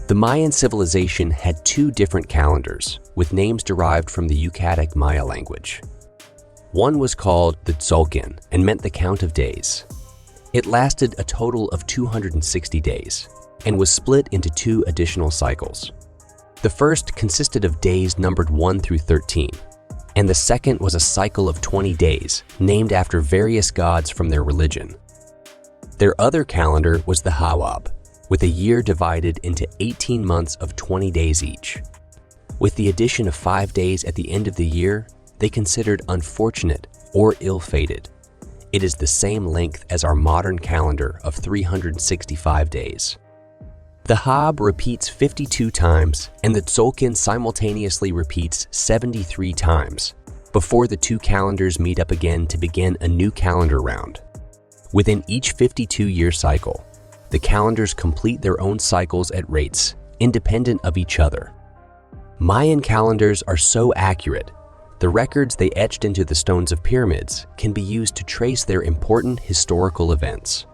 The Mayan civilization had two different calendars, with names derived from the Yucatec Maya language. One was called the Tzolk'in and meant the count of days. It lasted a total of 260 days and was split into two additional cycles. The first consisted of days numbered 1 through 13, and the second was a cycle of 20 days named after various gods from their religion. Their other calendar was the Hawab, with a year divided into 18 months of 20 days each. With the addition of 5 days at the end of the year, they considered unfortunate or ill-fated. It is the same length as our modern calendar of 365 days. The Hab repeats 52 times, and the Tzolk'in simultaneously repeats 73 times before the two calendars meet up again to begin a new calendar round. Within each 52-year cycle, the calendars complete their own cycles at rates independent of each other. Mayan calendars are so accurate, the records they etched into the stones of pyramids can be used to trace their important historical events.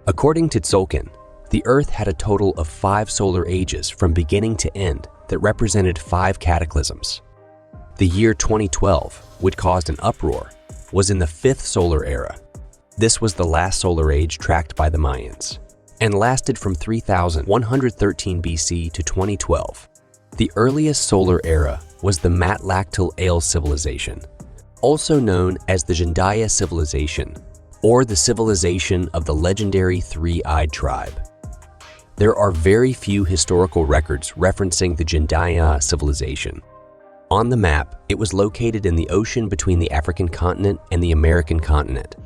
According to Tzolk'in, the Earth had a total of 5 solar ages from beginning to end that represented 5 cataclysms. The year 2012, which caused an uproar, was in the 5th solar era. This was the last solar age tracked by the Mayans, and lasted from 3113 BC to 2012. The earliest solar era was the Matlactyle civilization, also known as the Gendaya civilization, or the civilization of the legendary three-eyed tribe. There are very few historical records referencing the Gendaya civilization. On the map, it was located in the ocean between the African continent and the American continent.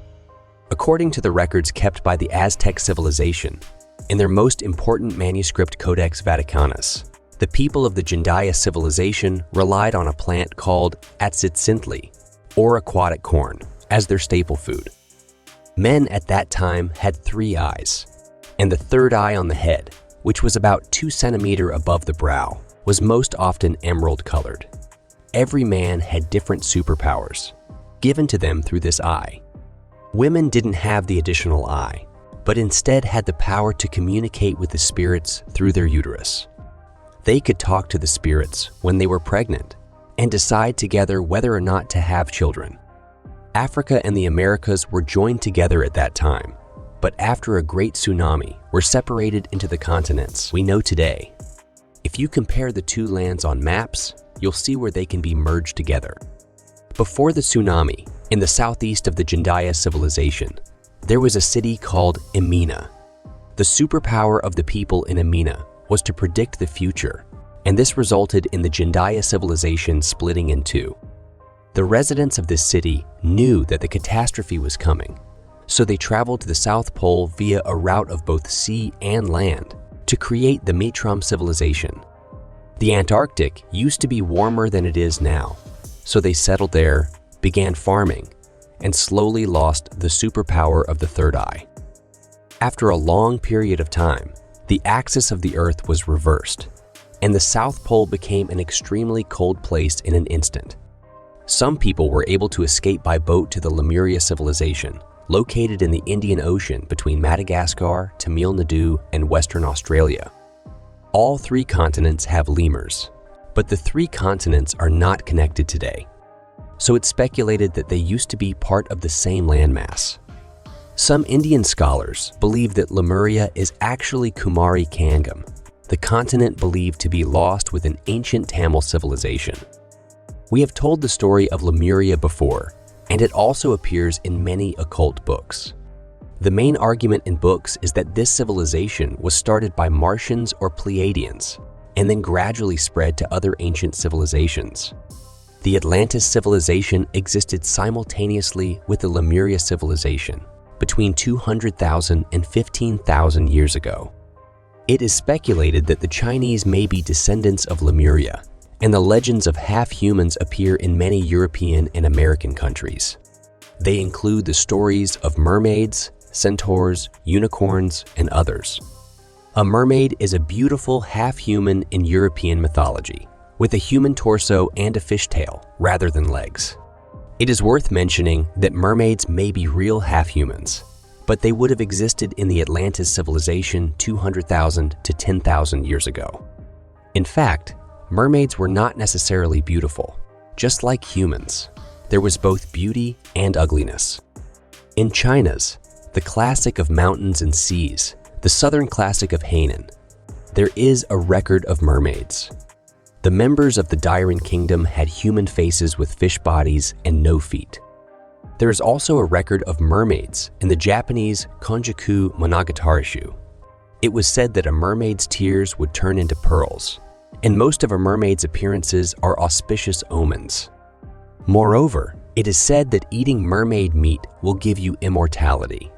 According to the records kept by the Aztec civilization, in their most important manuscript Codex Vaticanus, the people of the Gendaya civilization relied on a plant called atzitzintli, or aquatic corn, as their staple food. Men at that time had 3 eyes, and the third eye on the head, which was about 2 centimeters above the brow, was most often emerald-colored. Every man had different superpowers, given to them through this eye. Women didn't have the additional eye, but instead had the power to communicate with the spirits through their uterus. They could talk to the spirits when they were pregnant and decide together whether or not to have children. Africa and the Americas were joined together at that time, but after a great tsunami were separated into the continents we know today. If you compare the two lands on maps, you'll see where they can be merged together. Before the tsunami, in the southeast of the Gendaya civilization, there was a city called Emina. The superpower of the people in Emina was to predict the future, and this resulted in the Gendaya civilization splitting in two. The residents of this city knew that the catastrophe was coming, so they traveled to the South Pole via a route of both sea and land to create the Mitram civilization. The Antarctic used to be warmer than it is now, so they settled there, began farming, and slowly lost the superpower of the third eye. After a long period of time, the axis of the Earth was reversed, and the South Pole became an extremely cold place in an instant. Some people were able to escape by boat to the Lemuria civilization, located in the Indian Ocean between Madagascar, Tamil Nadu, and Western Australia. All 3 continents have lemurs, but the 3 continents are not connected today, so it's speculated that they used to be part of the same landmass. Some Indian scholars believe that Lemuria is actually Kumari Kangam, the continent believed to be lost with an ancient Tamil civilization. We have told the story of Lemuria before, and it also appears in many occult books. The main argument in books is that this civilization was started by Martians or Pleiadians, and then gradually spread to other ancient civilizations. The Atlantis civilization existed simultaneously with the Lemuria civilization between 200,000 and 15,000 years ago. It is speculated that the Chinese may be descendants of Lemuria, and the legends of half-humans appear in many European and American countries. They include the stories of mermaids, centaurs, unicorns, and others. A mermaid is a beautiful half-human in European mythology, with a human torso and a fishtail rather than legs. It is worth mentioning that mermaids may be real half-humans, but they would have existed in the Atlantis civilization 200,000 to 10,000 years ago. In fact, mermaids were not necessarily beautiful. Just like humans, there was both beauty and ugliness. In China's The Classic of Mountains and Seas, the Southern Classic of Hainan, there is a record of mermaids. The members of the Dairen Kingdom had human faces with fish bodies and no feet. There is also a record of mermaids in the Japanese Konjaku Monogatari. It was said that a mermaid's tears would turn into pearls, and most of a mermaid's appearances are auspicious omens. Moreover, it is said that eating mermaid meat will give you immortality.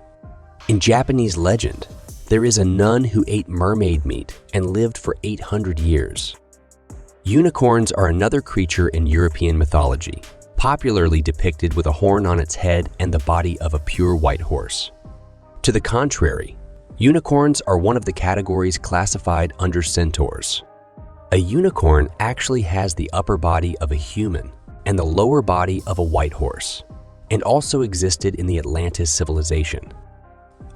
In Japanese legend, there is a nun who ate mermaid meat and lived for 800 years. Unicorns are another creature in European mythology, popularly depicted with a horn on its head and the body of a pure white horse. To the contrary, unicorns are one of the categories classified under centaurs. A unicorn actually has the upper body of a human and the lower body of a white horse, and also existed in the Atlantis civilization.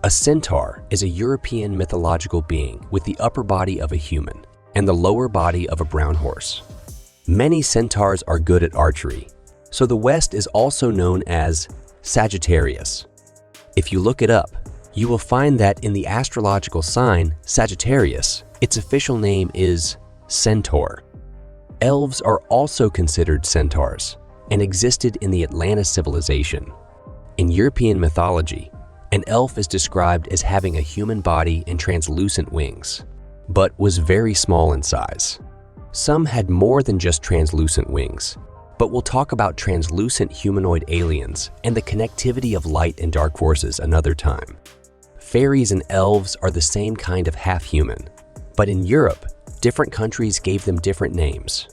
A centaur is a European mythological being with the upper body of a human and the lower body of a brown horse. Many centaurs are good at archery, so the West is also known as Sagittarius. If you look it up, you will find that in the astrological sign Sagittarius, its official name is centaur. Elves are also considered centaurs and existed in the Atlantis civilization. In European mythology, an elf is described as having a human body and translucent wings, but was very small in size. Some had more than just translucent wings, but we'll talk about translucent humanoid aliens and the connectivity of light and dark forces another time. Fairies and elves are the same kind of half-human, but in Europe, different countries gave them different names.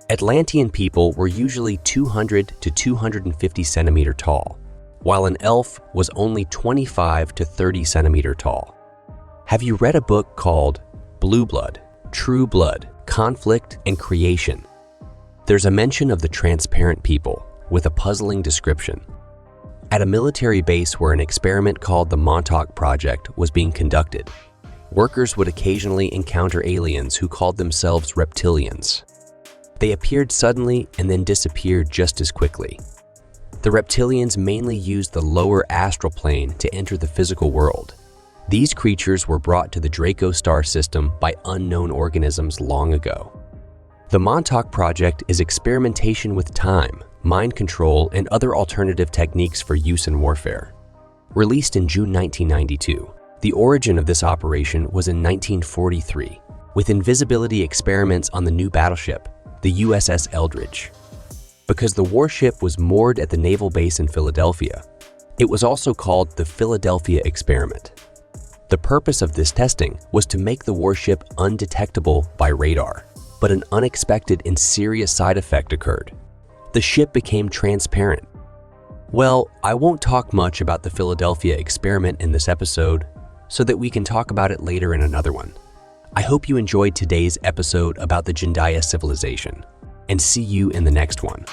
Atlantean people were usually 200 to 250 centimeter tall, while an elf was only 25 to 30 centimeter tall. Have you read a book called Blue Blood, True Blood, Conflict and Creation? There's a mention of the transparent people with a puzzling description. At a military base where an experiment called the Montauk Project was being conducted, workers would occasionally encounter aliens who called themselves reptilians. They appeared suddenly and then disappeared just as quickly. The reptilians mainly used the lower astral plane to enter the physical world. These creatures were brought to the Draco star system by unknown organisms long ago. The Montauk Project is experimentation with time, mind control, and other alternative techniques for use in warfare. Released in June 1992, the origin of this operation was in 1943, with invisibility experiments on the new battleship, the USS Eldridge. Because the warship was moored at the naval base in Philadelphia, it was also called the Philadelphia Experiment. The purpose of this testing was to make the warship undetectable by radar, but an unexpected and serious side effect occurred. The ship became transparent. Well, I won't talk much about the Philadelphia Experiment in this episode, so that we can talk about it later in another one. I hope you enjoyed today's episode about the Gendaya civilization, and see you in the next one.